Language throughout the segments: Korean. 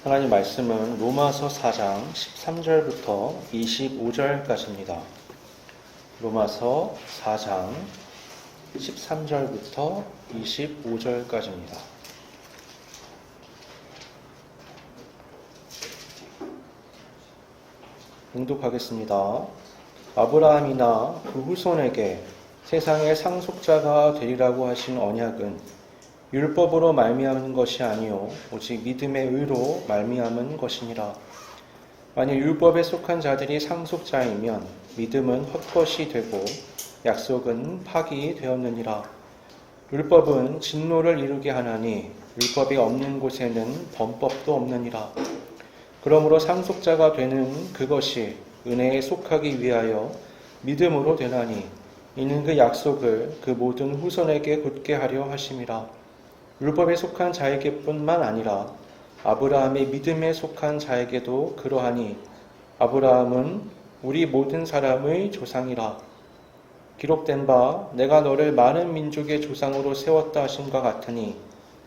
하나님 말씀은 로마서 4장 13절부터 25절까지입니다. 로마서 4장 13절부터 25절까지입니다. 봉독하겠습니다. 아브라함이나 그 후손에게 세상의 상속자가 되리라고 하신 언약은 율법으로 말미암은 것이 아니요 오직 믿음의 의로 말미암은 것이니라. 만일 율법에 속한 자들이 상속자이면 믿음은 헛것이 되고 약속은 파기되었느니라. 율법은 진노를 이루게 하나니 율법이 없는 곳에는 범법도 없느니라. 그러므로 상속자가 되는 그것이 은혜에 속하기 위하여 믿음으로 되나니 이는 그 약속을 그 모든 후손에게 굳게 하려 하심이라. 율법에 속한 자에게뿐만 아니라 아브라함의 믿음에 속한 자에게도 그러하니 아브라함은 우리 모든 사람의 조상이라. 기록된 바 내가 너를 많은 민족의 조상으로 세웠다 하신과 같으니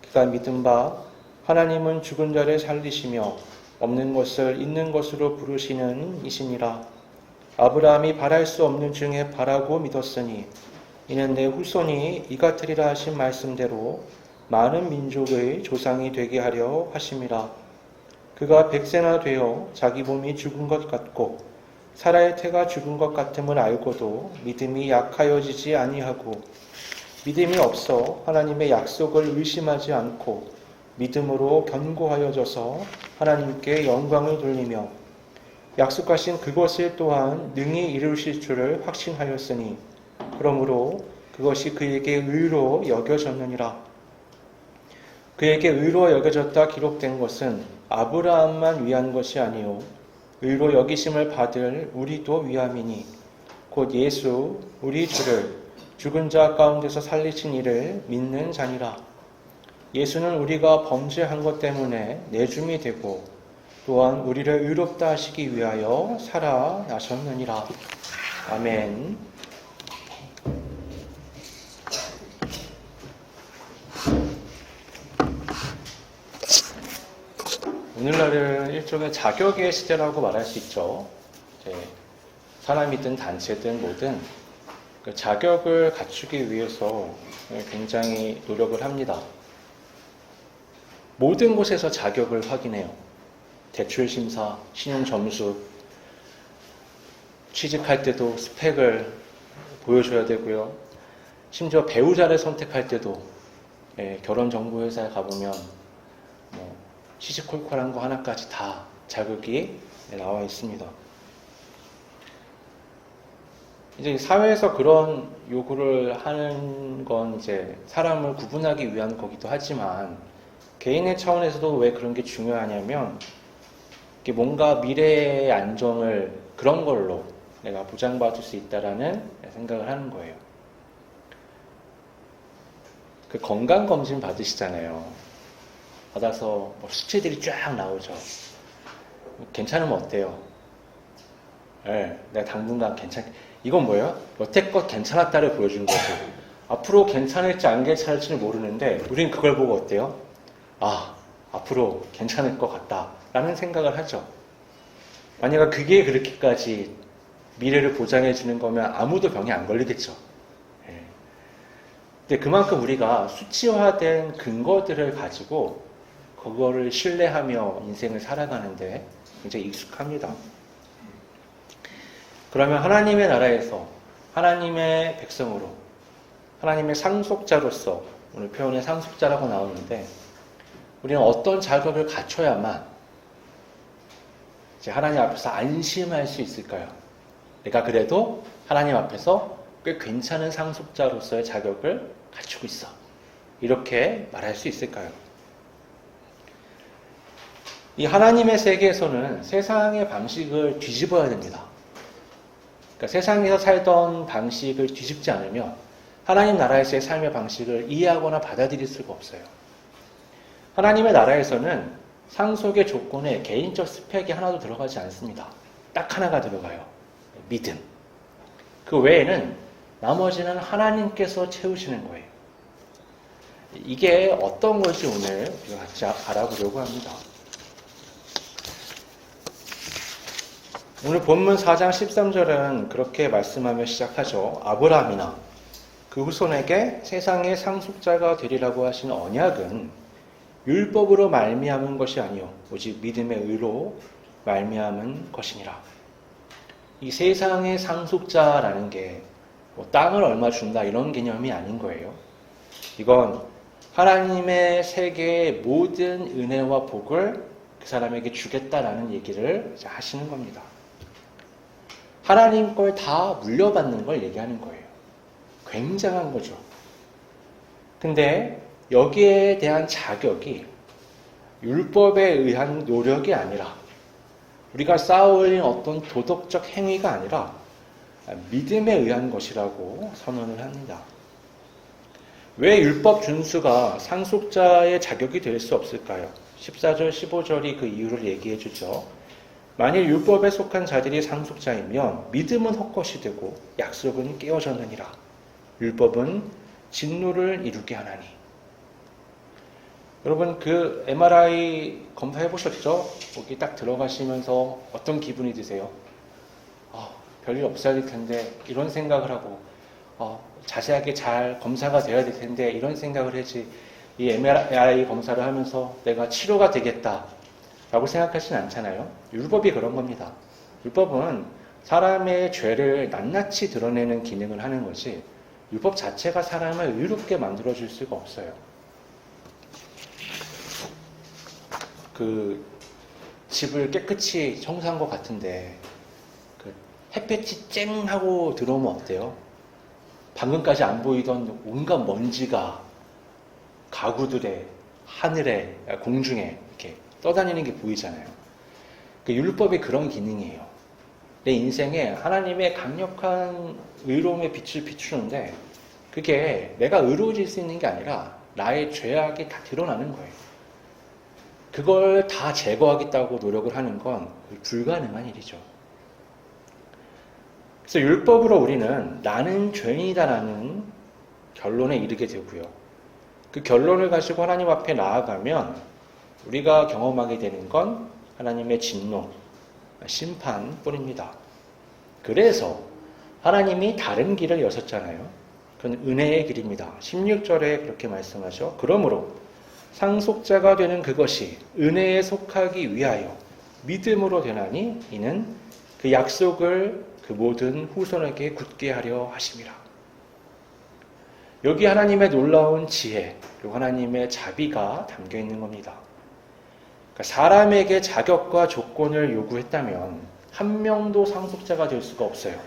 그가 믿은 바 하나님은 죽은 자를 살리시며 없는 것을 있는 것으로 부르시는 이시니라. 아브라함이 바랄 수 없는 중에 바라고 믿었으니 이는 내 후손이 이같으리라 하신 말씀대로 많은 민족의 조상이 되게 하려 하심이라. 그가 100세나 되어 자기 몸이 죽은 것 같고 사라의 태가 죽은 것 같음을 알고도 믿음이 약하여지지 아니하고 믿음이 없어 하나님의 약속을 의심하지 않고 믿음으로 견고하여져서 하나님께 영광을 돌리며 약속하신 그것을 또한 능히 이루실 줄을 확신하였으니 그러므로 그것이 그에게 의로 여겨졌느니라. 그에게 의로 여겨졌다 기록된 것은 아브라함만 위한 것이 아니요 의로 여기심을 받을 우리도 위함이니 곧 예수 우리 주를 죽은 자 가운데서 살리신 이를 믿는 자니라. 예수는 우리가 범죄한 것 때문에 내줌이 되고 또한 우리를 의롭다 하시기 위하여 살아나셨느니라. 아멘. 오늘날은 일종의 자격의 시대라고 말할 수 있죠. 사람이든 단체든 뭐든 그 자격을 갖추기 위해서 굉장히 노력을 합니다. 모든 곳에서 자격을 확인해요. 대출심사, 신용점수, 취직할 때도 스펙을 보여줘야 되고요. 심지어 배우자를 선택할 때도 결혼정보회사에 가보면 시시콜콜한 거 하나까지 다 자격이 나와 있습니다. 이제 사회에서 그런 요구를 하는 건 이제 사람을 구분하기 위한 거기도 하지만 개인의 차원에서도 왜 그런 게 중요하냐면 뭔가 미래의 안정을 그런 걸로 내가 보장받을 수 있다라는 생각을 하는 거예요. 그 건강검진 받으시잖아요. 받아서 수치들이 쫙 나오죠. 괜찮으면 어때요? 내가 당분간 이건 뭐예요? 여태껏 괜찮았다를 보여준 거고 앞으로 괜찮을지 안 괜찮을지는 모르는데 우린 그걸 보고 어때요? 앞으로 괜찮을 것 같다 라는 생각을 하죠. 만약 그게 그렇게까지 미래를 보장해 주는 거면 아무도 병에 안 걸리겠죠. 근데 그만큼 우리가 수치화된 근거들을 가지고 그거를 신뢰하며 인생을 살아가는데 굉장히 익숙합니다. 그러면 하나님의 나라에서 하나님의 백성으로 하나님의 상속자로서 오늘 표현에 상속자라고 나오는데 우리는 어떤 자격을 갖춰야만 이제 하나님 앞에서 안심할 수 있을까요? 내가 그래도 하나님 앞에서 꽤 괜찮은 상속자로서의 자격을 갖추고 있어. 이렇게 말할 수 있을까요? 이 하나님의 세계에서는 세상의 방식을 뒤집어야 됩니다. 그러니까 세상에서 살던 방식을 뒤집지 않으면 하나님 나라에서의 삶의 방식을 이해하거나 받아들일 수가 없어요. 하나님의 나라에서는 상속의 조건에 개인적 스펙이 하나도 들어가지 않습니다. 딱 하나가 들어가요. 믿음. 그 외에는 나머지는 하나님께서 채우시는 거예요. 이게 어떤 것이 오늘 우리가 같이 알아보려고 합니다. 오늘 본문 4장 13절은 그렇게 말씀하며 시작하죠. 아브라함이나 그 후손에게 세상의 상속자가 되리라고 하신 언약은 율법으로 말미암은 것이 아니요 오직 믿음의 의로 말미암은 것이니라. 이 세상의 상속자라는 게 뭐 땅을 얼마 준다 이런 개념이 아닌 거예요. 이건 하나님의 세계의 모든 은혜와 복을 그 사람에게 주겠다라는 얘기를 하시는 겁니다. 하나님 걸 다 물려받는 걸 얘기하는 거예요. 굉장한 거죠. 근데 여기에 대한 자격이 율법에 의한 노력이 아니라 우리가 쌓아올린 어떤 도덕적 행위가 아니라 믿음에 의한 것이라고 선언을 합니다. 왜 율법 준수가 상속자의 자격이 될 수 없을까요? 14절, 15절이 그 이유를 얘기해 주죠. 만일 율법에 속한 자들이 상속자이면 믿음은 헛것이 되고 약속은 깨어졌느니라. 율법은 진노를 이루게 하나니. 여러분 그 MRI 검사해 보셨죠? 거기 딱 들어가시면서 어떤 기분이 드세요? 별일 없어야 될 텐데 이런 생각을 하고 자세하게 잘 검사가 돼야 될 텐데 이런 생각을 하지, 이 MRI 검사를 하면서 내가 치료가 되겠다 라고 생각하지는 않잖아요. 율법이 그런 겁니다. 율법은 사람의 죄를 낱낱이 드러내는 기능을 하는 거지 율법 자체가 사람을 의롭게 만들어줄 수가 없어요. 그 집을 깨끗이 청소한 것 같은데 그 햇볕이 쨍 하고 들어오면 어때요? 방금까지 안 보이던 온갖 먼지가 가구들에, 하늘에, 공중에 이렇게 떠다니는 게 보이잖아요. 그 율법이 그런 기능이에요. 내 인생에 하나님의 강력한 의로움의 빛을 비추는데 그게 내가 의로워질 수 있는 게 아니라 나의 죄악이 다 드러나는 거예요. 그걸 다 제거하겠다고 노력을 하는 건 불가능한 일이죠. 그래서 율법으로 우리는 나는 죄인이다라는 결론에 이르게 되고요. 그 결론을 가지고 하나님 앞에 나아가면 우리가 경험하게 되는 건 하나님의 진노, 심판뿐입니다. 그래서 하나님이 다른 길을 여셨잖아요. 그건 은혜의 길입니다. 16절에 그렇게 말씀하죠. 그러므로 상속자가 되는 그것이 은혜에 속하기 위하여 믿음으로 되나니 이는 그 약속을 그 모든 후손에게 굳게 하려 하심이라. 여기 하나님의 놀라운 지혜 그리고 하나님의 자비가 담겨 있는 겁니다. 그러니까 사람에게 자격과 조건을 요구했다면 한 명도 상속자가 될 수가 없어요.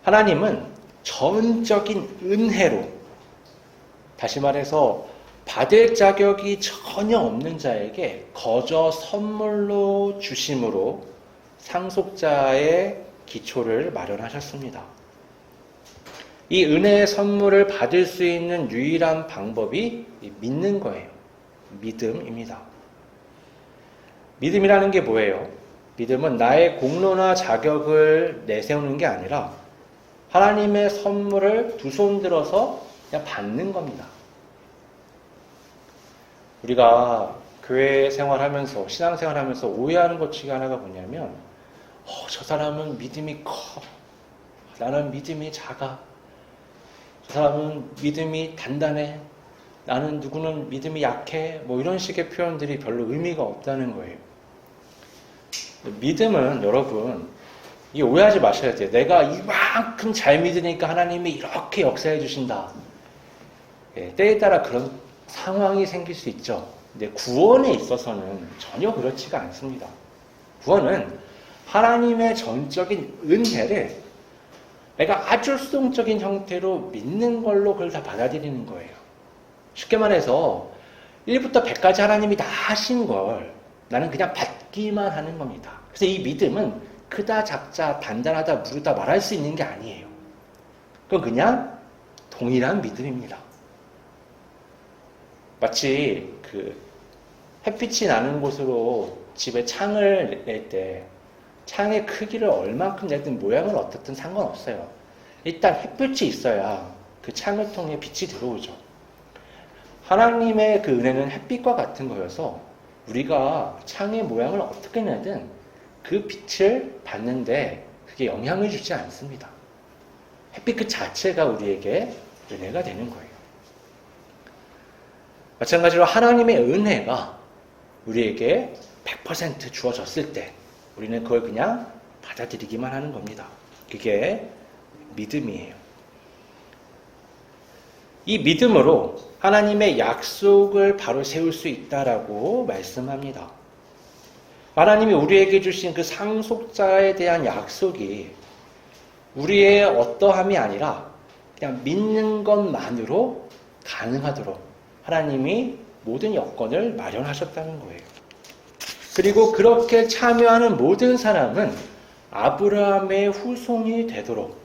하나님은 전적인 은혜로, 다시 말해서 받을 자격이 전혀 없는 자에게 거저 선물로 주심으로 상속자의 기초를 마련하셨습니다. 이 은혜의 선물을 받을 수 있는 유일한 방법이 믿는 거예요. 믿음입니다. 믿음이라는 게 뭐예요? 믿음은 나의 공로나 자격을 내세우는 게 아니라 하나님의 선물을 두 손 들어서 그냥 받는 겁니다. 우리가 교회 생활하면서, 신앙생활하면서 오해하는 것 중에 하나가 뭐냐면 저 사람은 믿음이 커, 나는 믿음이 작아, 저 사람은 믿음이 단단해, 나는 누구는 믿음이 약해, 뭐 이런 식의 표현들이 별로 의미가 없다는 거예요. 믿음은 여러분 이 오해하지 마셔야 돼요. 내가 이만큼 잘 믿으니까 하나님이 이렇게 역사해 주신다. 때에 따라 그런 상황이 생길 수 있죠. 근데 구원에 있어서는 전혀 그렇지가 않습니다. 구원은 하나님의 전적인 은혜를 내가 아주 수동적인 형태로 믿는 걸로 그걸 다 받아들이는 거예요. 쉽게 말해서 1부터 100까지 하나님이 다 하신 걸 나는 그냥 받기만 하는 겁니다. 그래서 이 믿음은 크다, 작자, 단단하다, 무르다 말할 수 있는 게 아니에요. 그건 그냥 동일한 믿음입니다. 마치 그 햇빛이 나는 곳으로 집에 창을 낼 때 창의 크기를 얼만큼 내든 모양은 어떻든 상관없어요. 일단 햇빛이 있어야 그 창을 통해 빛이 들어오죠. 하나님의 그 은혜는 햇빛과 같은 거여서 우리가 창의 모양을 어떻게 내든 그 빛을 받는데 그게 영향을 주지 않습니다. 햇빛 그 자체가 우리에게 은혜가 되는 거예요. 마찬가지로 하나님의 은혜가 우리에게 100% 주어졌을 때 우리는 그걸 그냥 받아들이기만 하는 겁니다. 그게 믿음이에요. 이 믿음으로 하나님의 약속을 바로 세울 수 있다라고 말씀합니다. 하나님이 우리에게 주신 그 상속자에 대한 약속이 우리의 어떠함이 아니라 그냥 믿는 것만으로 가능하도록 하나님이 모든 여건을 마련하셨다는 거예요. 그리고 그렇게 참여하는 모든 사람은 아브라함의 후손이 되도록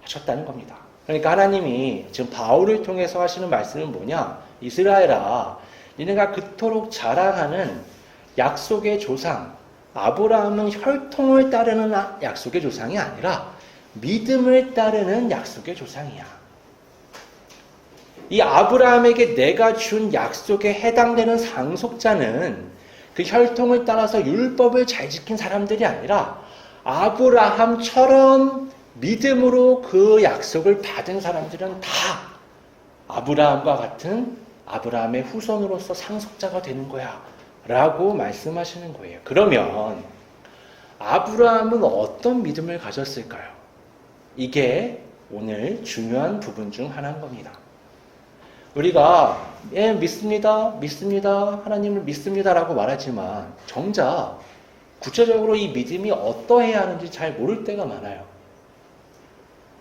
하셨다는 겁니다. 그러니까 하나님이 지금 바울을 통해서 하시는 말씀은 뭐냐? 이스라엘아, 니네가 그토록 자랑하는 약속의 조상 아브라함은 혈통을 따르는 약속의 조상이 아니라 믿음을 따르는 약속의 조상이야. 이 아브라함에게 내가 준 약속에 해당되는 상속자는 그 혈통을 따라서 율법을 잘 지킨 사람들이 아니라 아브라함처럼 믿음으로 그 약속을 받은 사람들은 다 아브라함과 같은 아브라함의 후손으로서 상속자가 되는 거야 라고 말씀하시는 거예요. 그러면 아브라함은 어떤 믿음을 가졌을까요? 이게 오늘 중요한 부분 중 하나인 겁니다. 우리가 믿습니다, 하나님을 믿습니다 라고 말하지만 정작 구체적으로 이 믿음이 어떠해야 하는지 잘 모를 때가 많아요.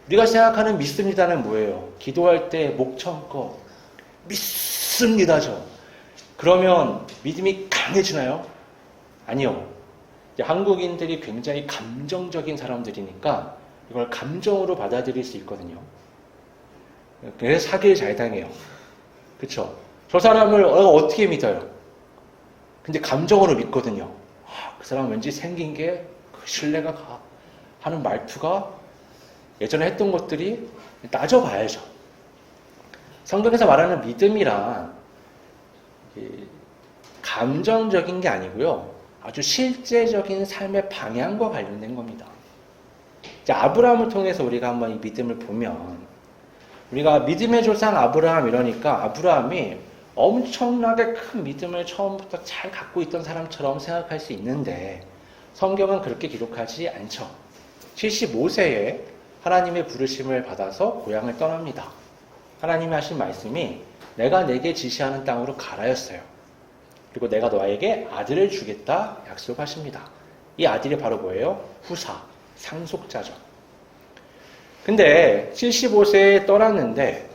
우리가 생각하는 믿습니다는 뭐예요? 기도할 때 목청껏 믿습니다죠. 그러면 믿음이 강해지나요? 아니요. 한국인들이 굉장히 감정적인 사람들이니까 이걸 감정으로 받아들일 수 있거든요. 그래서 사기를 잘 당해요. 그렇죠? 저 사람을 어떻게 믿어요? 근데 감정으로 믿거든요. 그 사람 왠지 생긴 게 신뢰가 가 하는 말투가 예전에 했던 것들이 따져봐야죠. 성경에서 말하는 믿음이란 감정적인 게 아니고요. 아주 실제적인 삶의 방향과 관련된 겁니다. 이제 아브라함을 통해서 우리가 한번 이 믿음을 보면 우리가 믿음의 조상 아브라함 이러니까 아브라함이 엄청나게 큰 믿음을 처음부터 잘 갖고 있던 사람처럼 생각할 수 있는데 성경은 그렇게 기록하지 않죠. 75세에 하나님의 부르심을 받아서 고향을 떠납니다. 하나님이 하신 말씀이 내가 내게 지시하는 땅으로 가라였어요. 그리고 내가 너에게 아들을 주겠다 약속하십니다. 이 아들이 바로 뭐예요? 후사, 상속자죠. 근데 75세에 떠났는데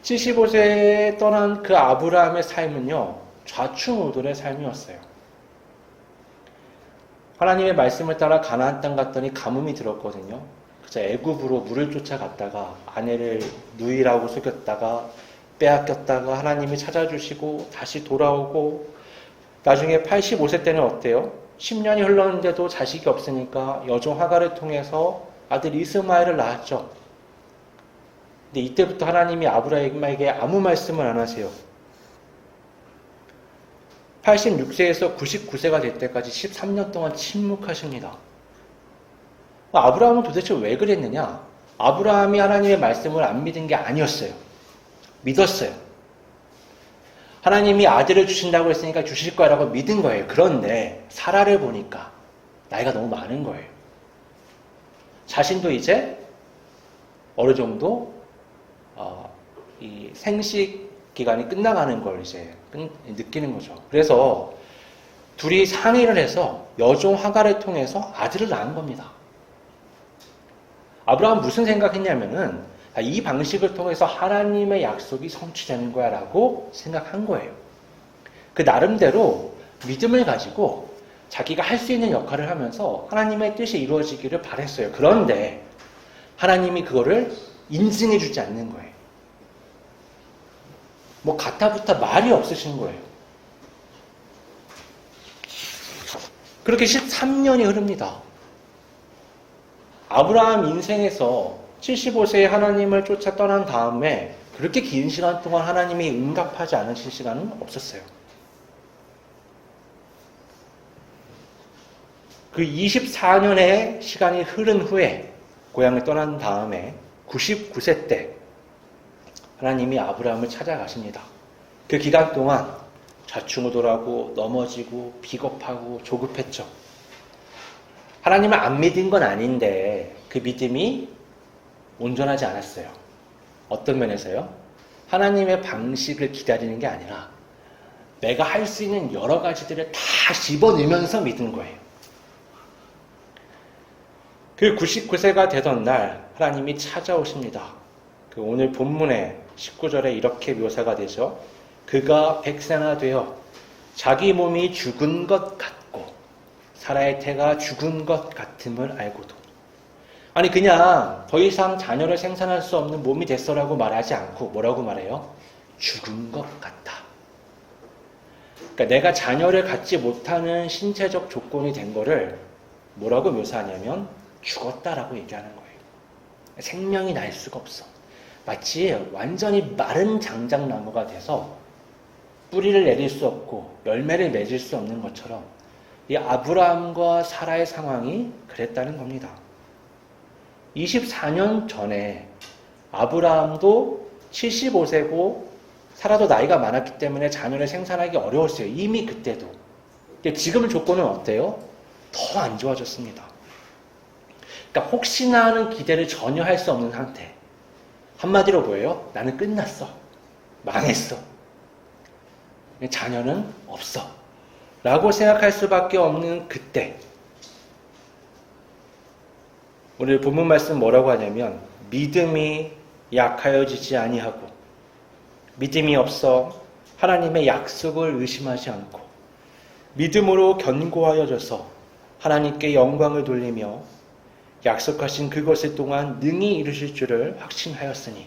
75세에 떠난 그 아브라함의 삶은요, 좌충우돌의 삶이었어요. 하나님의 말씀을 따라 가나안 땅 갔더니 가뭄이 들었거든요. 그래서 애굽으로 물을 쫓아갔다가 아내를 누이라고 속였다가 빼앗겼다가 하나님이 찾아주시고 다시 돌아오고 나중에 85세 때는 어때요? 10년이 흘렀는데도 자식이 없으니까 여종 하갈을 통해서 아들 이스마엘을 낳았죠. 근데 이때부터 하나님이 아브라함에게 아무 말씀을 안 하세요. 86세에서 99세가 될 때까지 13년 동안 침묵하십니다. 아브라함은 도대체 왜 그랬느냐? 아브라함이 하나님의 말씀을 안 믿은 게 아니었어요. 믿었어요. 하나님이 아들을 주신다고 했으니까 주실 거라고 믿은 거예요. 그런데 사라를 보니까 나이가 너무 많은 거예요. 자신도 이제 어느 정도 이 생식 기간이 끝나가는 걸 이제 느끼는 거죠. 그래서 둘이 상의를 해서 여종 하갈을 통해서 아들을 낳은 겁니다. 아브라함은 무슨 생각했냐면은 이 방식을 통해서 하나님의 약속이 성취되는 거야 라고 생각한 거예요. 그 나름대로 믿음을 가지고 자기가 할 수 있는 역할을 하면서 하나님의 뜻이 이루어지기를 바랬어요. 그런데 하나님이 그거를 인증해 주지 않는 거예요. 뭐 가타부타 말이 없으신 거예요. 그렇게 13년이 흐릅니다. 아브라함 인생에서 75세에 하나님을 쫓아 떠난 다음에 그렇게 긴 시간 동안 하나님이 응답하지 않으신 시간은 없었어요. 그 24년의 시간이 흐른 후에 고향을 떠난 다음에 99세 때 하나님이 아브라함을 찾아가십니다. 그 기간 동안 좌충우돌하고 넘어지고 비겁하고 조급했죠. 하나님을 안 믿은 건 아닌데 그 믿음이 온전하지 않았어요. 어떤 면에서요? 하나님의 방식을 기다리는 게 아니라 내가 할 수 있는 여러 가지들을 다 집어넣으면서 믿은 거예요. 그 99세가 되던 날 하나님이 찾아오십니다. 그 오늘 본문의 19절에 이렇게 묘사가 되죠. 그가 백세나되어 자기 몸이 죽은 것 같고 사라의 태가 죽은 것 같음을 알고도. 아니 그냥 더 이상 자녀를 생산할 수 없는 몸이 됐어라고 말하지 않고 뭐라고 말해요? 죽은 것 같다. 그러니까 내가 자녀를 갖지 못하는 신체적 조건이 된 거를 뭐라고 묘사하냐면 죽었다라고 얘기하는 거예요. 생명이 날 수가 없어. 마치 완전히 마른 장작나무가 돼서 뿌리를 내릴 수 없고 열매를 맺을 수 없는 것처럼 이 아브라함과 사라의 상황이 그랬다는 겁니다. 24년 전에 아브라함도 75세고 사라도 나이가 많았기 때문에 자녀를 생산하기 어려웠어요. 이미 그때도. 근데 지금 조건은 어때요? 더 안 좋아졌습니다. 그러니까 혹시나 하는 기대를 전혀 할 수 없는 상태. 한마디로 뭐예요? 나는 끝났어. 망했어. 자녀는 없어. 라고 생각할 수밖에 없는 그때. 오늘 본문 말씀 뭐라고 하냐면 믿음이 약하여지지 아니하고 믿음이 없어 하나님의 약속을 의심하지 않고 믿음으로 견고하여져서 하나님께 영광을 돌리며 약속하신 그것을 동안 능히 이루실 줄을 확신하였으니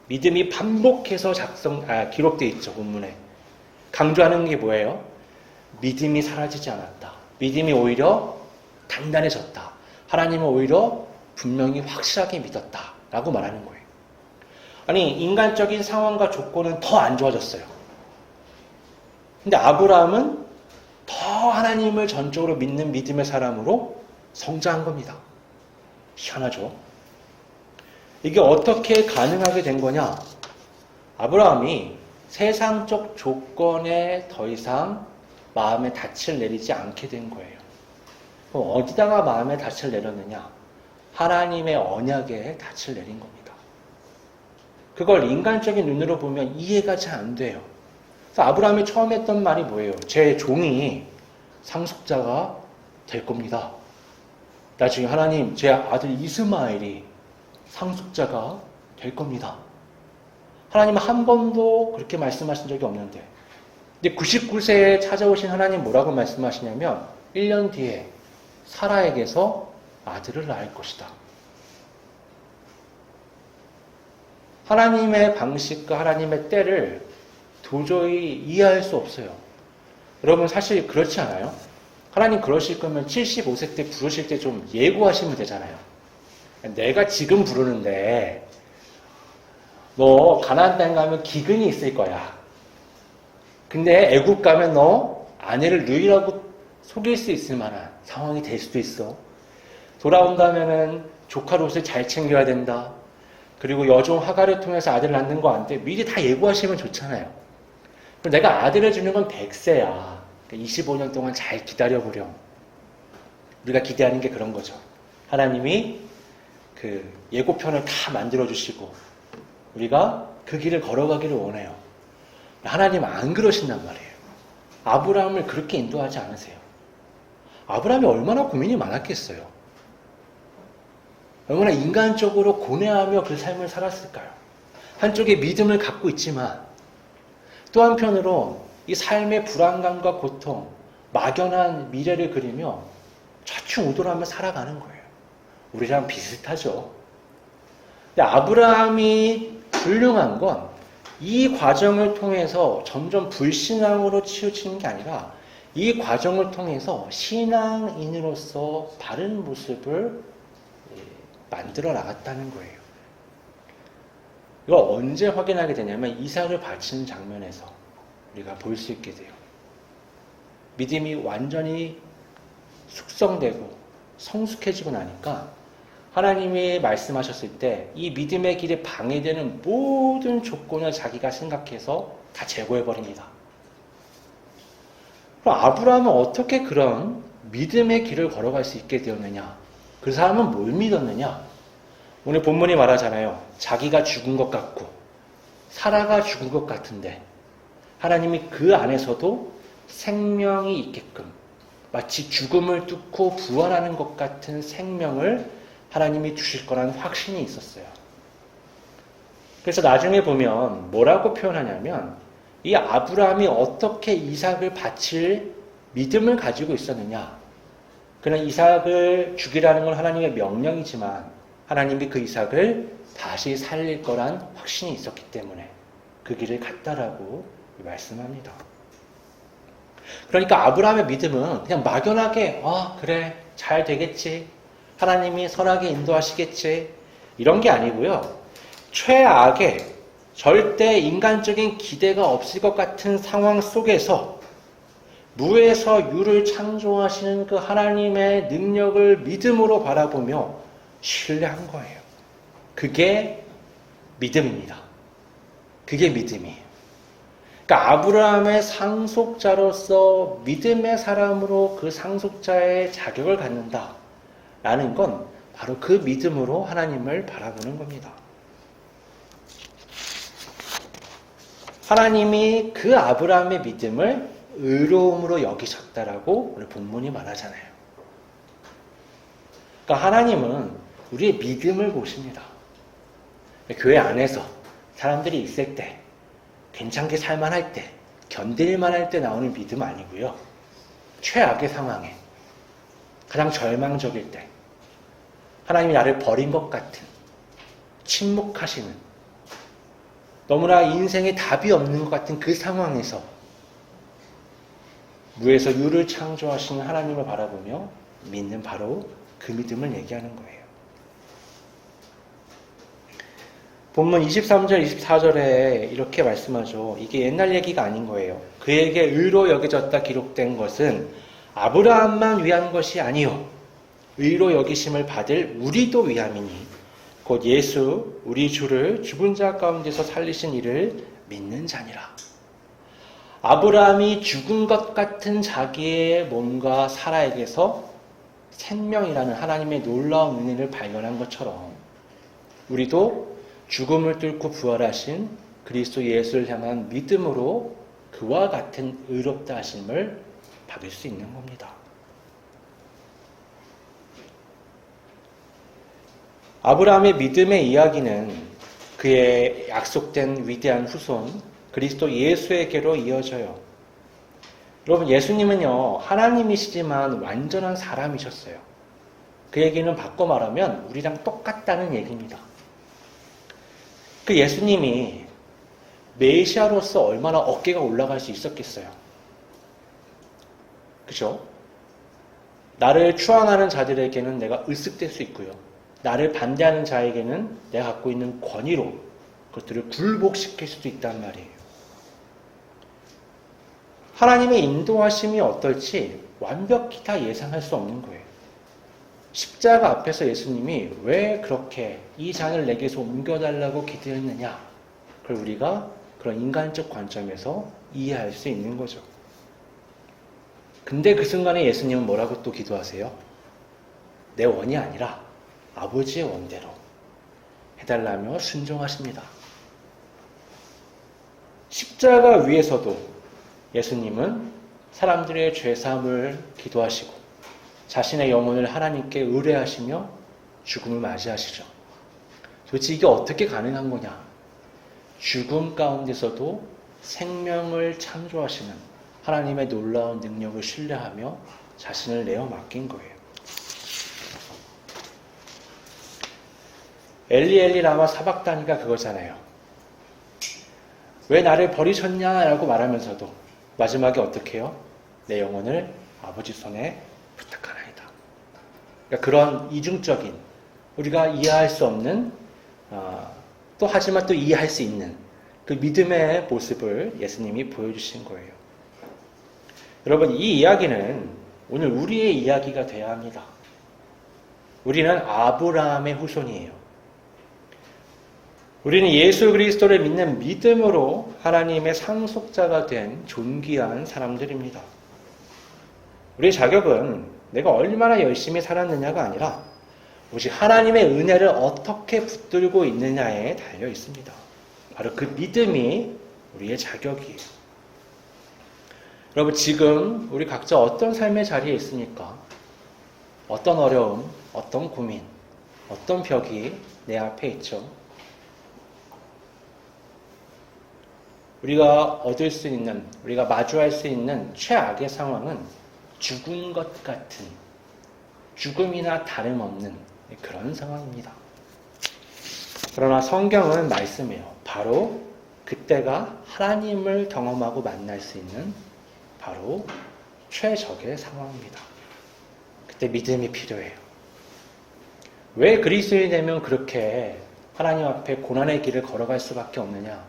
믿음이 반복해서 기록되어 있죠. 본문에. 강조하는 게 뭐예요? 믿음이 사라지지 않았다. 믿음이 오히려 단단해졌다. 하나님은 오히려 분명히 확실하게 믿었다. 라고 말하는 거예요. 아니 인간적인 상황과 조건은 더 안 좋아졌어요. 근데 아브라함은 더 하나님을 전적으로 믿는 믿음의 사람으로 성장한 겁니다. 희한하죠? 이게 어떻게 가능하게 된 거냐? 아브라함이 세상적 조건에 더 이상 마음에 닻을 내리지 않게 된 거예요. 그럼 어디다가 마음에 닻을 내렸느냐? 하나님의 언약에 닻을 내린 겁니다. 그걸 인간적인 눈으로 보면 이해가 잘 안 돼요. 그래서 아브라함이 처음 했던 말이 뭐예요? 제 종이 상속자가 될 겁니다. 나중에 하나님, 제 아들 이스마엘이 상속자가 될 겁니다. 하나님은 한 번도 그렇게 말씀하신 적이 없는데, 근데 99세에 찾아오신 하나님 뭐라고 말씀하시냐면 1년 뒤에 사라에게서 아들을 낳을 것이다. 하나님의 방식과 하나님의 때를 도저히 이해할 수 없어요. 여러분 사실 그렇지 않아요? 하나님 그러실 거면 75세 때 부르실 때 좀 예고하시면 되잖아요. 내가 지금 부르는데 너 가나안 땅 가면 기근이 있을 거야. 근데 애굽 가면 너 아내를 누이라고 속일 수 있을 만한 상황이 될 수도 있어. 돌아온다면은 조카 롯을 잘 챙겨야 된다. 그리고 여종 하가를 통해서 아들 낳는 거 안 돼. 미리 다 예고하시면 좋잖아요. 그럼 내가 아들을 주는 건 100세야. 25년 동안 잘 기다려보렴. 우리가 기대하는 게 그런 거죠. 하나님이 그 예고편을 다 만들어주시고 우리가 그 길을 걸어가기를 원해요. 하나님은 안 그러신단 말이에요. 아브라함을 그렇게 인도하지 않으세요. 아브라함이 얼마나 고민이 많았겠어요. 얼마나 인간적으로 고뇌하며 그 삶을 살았을까요? 한쪽에 믿음을 갖고 있지만 또 한편으로 이 삶의 불안감과 고통, 막연한 미래를 그리며 좌충우돌하며 살아가는 거예요. 우리랑 비슷하죠. 근데 아브라함이 훌륭한 건 이 과정을 통해서 점점 불신앙으로 치우치는 게 아니라 이 과정을 통해서 신앙인으로서 바른 모습을 만들어 나갔다는 거예요. 이걸 언제 확인하게 되냐면 이삭을 바치는 장면에서 우리가 볼 수 있게 돼요. 믿음이 완전히 숙성되고 성숙해지고 나니까 하나님이 말씀하셨을 때 이 믿음의 길에 방해되는 모든 조건을 자기가 생각해서 다 제거해버립니다. 그럼 아브라함은 어떻게 그런 믿음의 길을 걸어갈 수 있게 되었느냐? 그 사람은 뭘 믿었느냐? 오늘 본문이 말하잖아요. 자기가 죽은 것 같고 사라가 죽은 것 같은데 하나님이 그 안에서도 생명이 있게끔 마치 죽음을 뚫고 부활하는 것 같은 생명을 하나님이 주실 거라는 확신이 있었어요. 그래서 나중에 보면 뭐라고 표현하냐면 이 아브라함이 어떻게 이삭을 바칠 믿음을 가지고 있었느냐. 그는 이삭을 죽이라는 건 하나님의 명령이지만 하나님이 그 이삭을 다시 살릴 거란 확신이 있었기 때문에 그 길을 갔다라고 말씀합니다. 그러니까 아브라함의 믿음은 그냥 막연하게 그래 잘 되겠지. 하나님이 선하게 인도하시겠지. 이런 게 아니고요. 최악의 절대 인간적인 기대가 없을 것 같은 상황 속에서 무에서 유를 창조하시는 그 하나님의 능력을 믿음으로 바라보며 신뢰한 거예요. 그게 믿음입니다. 그게 믿음이에요. 그러니까 아브라함의 상속자로서 믿음의 사람으로 그 상속자의 자격을 갖는다라는 건 바로 그 믿음으로 하나님을 바라보는 겁니다. 하나님이 그 아브라함의 믿음을 의로움으로 여기셨다라고 오늘 본문이 말하잖아요. 그러니까 하나님은 우리의 믿음을 보십니다. 교회 안에서 사람들이 있을 때, 괜찮게 살만할 때, 견딜만할 때 나오는 믿음 아니고요. 최악의 상황에, 가장 절망적일 때, 하나님이 나를 버린 것 같은, 침묵하시는, 너무나 인생에 답이 없는 것 같은 그 상황에서 무에서 유를 창조하시는 하나님을 바라보며 믿는 바로 그 믿음을 얘기하는 거예요. 본문 23절, 24절에 이렇게 말씀하죠. 이게 옛날 얘기가 아닌 거예요. 그에게 의로 여겨졌다 기록된 것은 아브라함만 위한 것이 아니요 의로 여기심을 받을 우리도 위함이니 곧 예수 우리 주를 죽은 자 가운데서 살리신 이를 믿는 자니라. 아브라함이 죽은 것 같은 자기의 몸과 사라에게서 생명이라는 하나님의 놀라운 은혜를 발견한 것처럼 우리도 죽음을 뚫고 부활하신 그리스도 예수를 향한 믿음으로 그와 같은 의롭다 하심을 받을 수 있는 겁니다. 아브라함의 믿음의 이야기는 그의 약속된 위대한 후손 그리스도 예수에게로 이어져요. 여러분, 예수님은요 하나님이시지만 완전한 사람이셨어요. 그 얘기는 바꿔 말하면 우리랑 똑같다는 얘기입니다. 그 예수님이 메시아로서 얼마나 어깨가 올라갈 수 있었겠어요. 그죠? 나를 추앙하는 자들에게는 내가 으쓱될 수 있고요. 나를 반대하는 자에게는 내가 갖고 있는 권위로 그것들을 굴복시킬 수도 있단 말이에요. 하나님의 인도하심이 어떨지 완벽히 다 예상할 수 없는 거예요. 십자가 앞에서 예수님이 왜 그렇게 이 잔을 내게서 옮겨달라고 기도했느냐, 그걸 우리가 그런 인간적 관점에서 이해할 수 있는 거죠. 근데 그 순간에 예수님은 뭐라고 또 기도하세요? 내 원이 아니라 아버지의 원대로 해달라며 순종하십니다. 십자가 위에서도 예수님은 사람들의 죄사함을 기도하시고 자신의 영혼을 하나님께 의뢰하시며 죽음을 맞이하시죠. 도대체 이게 어떻게 가능한 거냐? 죽음 가운데서도 생명을 창조하시는 하나님의 놀라운 능력을 신뢰하며 자신을 내어 맡긴 거예요. 엘리 엘리 라마 사박다니가 그거잖아요. 왜 나를 버리셨냐라고 말하면서도 마지막에 어떻게 해요? 내 영혼을 아버지 손에 부탁하나이다. 그러니까 그런 이중적인 우리가 이해할 수 없는 또 하지만 또 이해할 수 있는 그 믿음의 모습을 예수님이 보여주신 거예요. 여러분, 이 이야기는 오늘 우리의 이야기가 되어야 합니다. 우리는 아브라함의 후손이에요. 우리는 예수 그리스도를 믿는 믿음으로 하나님의 상속자가 된 존귀한 사람들입니다. 우리의 자격은 내가 얼마나 열심히 살았느냐가 아니라 오직 하나님의 은혜를 어떻게 붙들고 있느냐에 달려 있습니다. 바로 그 믿음이 우리의 자격이에요. 여러분, 지금 우리 각자 어떤 삶의 자리에 있습니까? 어떤 어려움, 어떤 고민, 어떤 벽이 내 앞에 있죠? 우리가 얻을 수 있는, 우리가 마주할 수 있는 최악의 상황은 죽은 것 같은, 죽음이나 다름없는 그런 상황입니다. 그러나 성경은 말씀해요. 바로 그때가 하나님을 경험하고 만날 수 있는 바로 최적의 상황입니다. 그때 믿음이 필요해요. 왜 그리스도인이 되면 그렇게 하나님 앞에 고난의 길을 걸어갈 수밖에 없느냐?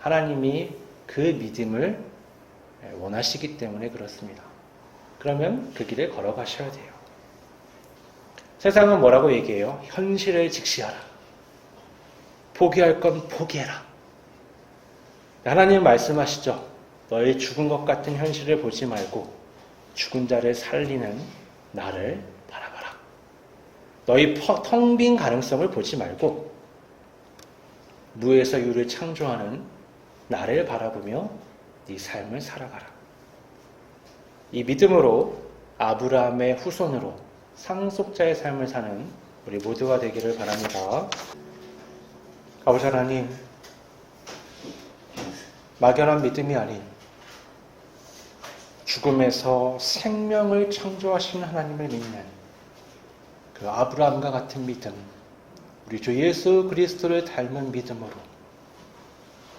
하나님이 그 믿음을 원하시기 때문에 그렇습니다. 그러면 그 길을 걸어가셔야 돼요. 세상은 뭐라고 얘기해요? 현실을 직시하라. 포기할 건 포기해라. 하나님 말씀하시죠. 너의 죽은 것 같은 현실을 보지 말고 죽은 자를 살리는 나를 바라봐라. 너희 텅 빈 가능성을 보지 말고 무에서 유를 창조하는 나를 바라보며 네 삶을 살아가라. 이 믿음으로 아브라함의 후손으로 상속자의 삶을 사는 우리 모두가 되기를 바랍니다. 아버지 하나님, 막연한 믿음이 아닌 죽음에서 생명을 창조하신 하나님을 믿는 그 아브라함과 같은 믿음, 우리 주 예수 그리스도를 닮은 믿음으로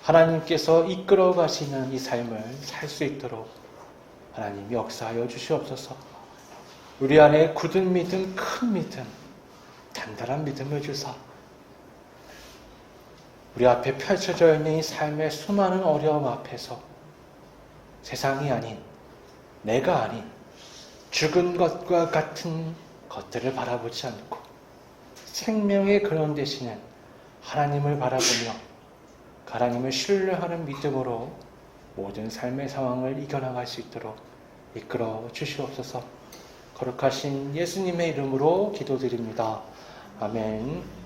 하나님께서 이끌어 가시는 이 삶을 살 수 있도록 하나님 역사하여 주시옵소서. 우리 안에 굳은 믿음, 큰 믿음, 단단한 믿음을 주사 우리 앞에 펼쳐져 있는 이 삶의 수많은 어려움 앞에서 세상이 아닌, 내가 아닌 죽은 것과 같은 것들을 바라보지 않고 생명의 근원 되시는 하나님을 바라보며 하나님을 신뢰하는 믿음으로 모든 삶의 상황을 이겨나갈 수 있도록 이끌어 주시옵소서. 거룩하신 예수님의 이름으로 기도드립니다. 아멘.